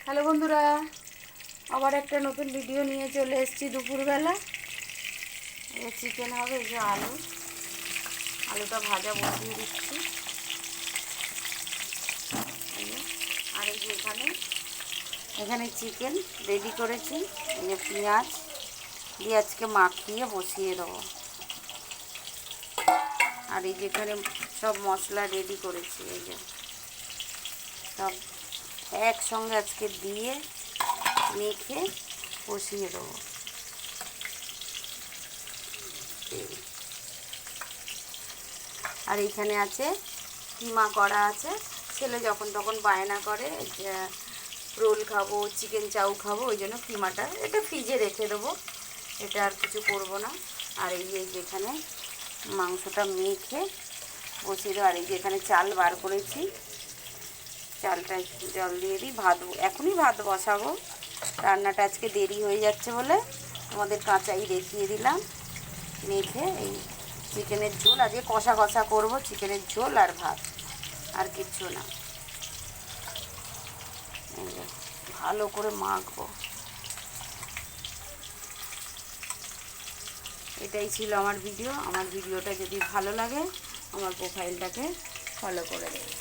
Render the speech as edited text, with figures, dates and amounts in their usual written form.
Hello বন্ধুরা, আবার একটা নতুন ভিডিও নিয়ে চলে এসেছি দুপুরবেলা। চিকেন হবে, এই যে আলুটা ভাজা বসিয়ে দিচ্ছি। আর এই যে এখানে চিকেন রেডি করেছি, এই যে পেঁয়াজ দিয়ে আজকে মাখিয়ে বসিয়ে দেবো। আর এই যেখানে সব মশলা রেডি করেছি, এই যে সব একসঙ্গে আজকে দিয়ে মেখে বসিয়ে দেবো। আর এইখানে আছে কিমা করা আছে, ছেলে যখন তখন বায়না করে রোল খাবো, চিকেন চাউ খাবো, ওই জন্য কিমাটা এটা ফ্রিজে রেখে দেবো, এটা আর কিছু করব না। আর এই যে যেখানে মাংসটা মেখে বসিয়ে দেবো। আর এই যে এখানে চাল বার করেছি, চালটা জল দিয়ে দিই, এখনই ভাত বসাবো। রান্নাটা আজকে দেরি হয়ে যাচ্ছে বলে তোমাদের কাঁচাই দেখিয়ে দিলাম। মেখে এই চিকেনের ঝোল আজকে কষা কষা করবো, চিকেনের ঝোল আর ভাত, আর কিচ্ছু না। ভালো করে মাখবো। এটাই ছিল আমার ভিডিও। আমার ভিডিওটা যদি ভালো লাগে আমার প্রোফাইলটাকে ফলো করে দেবে।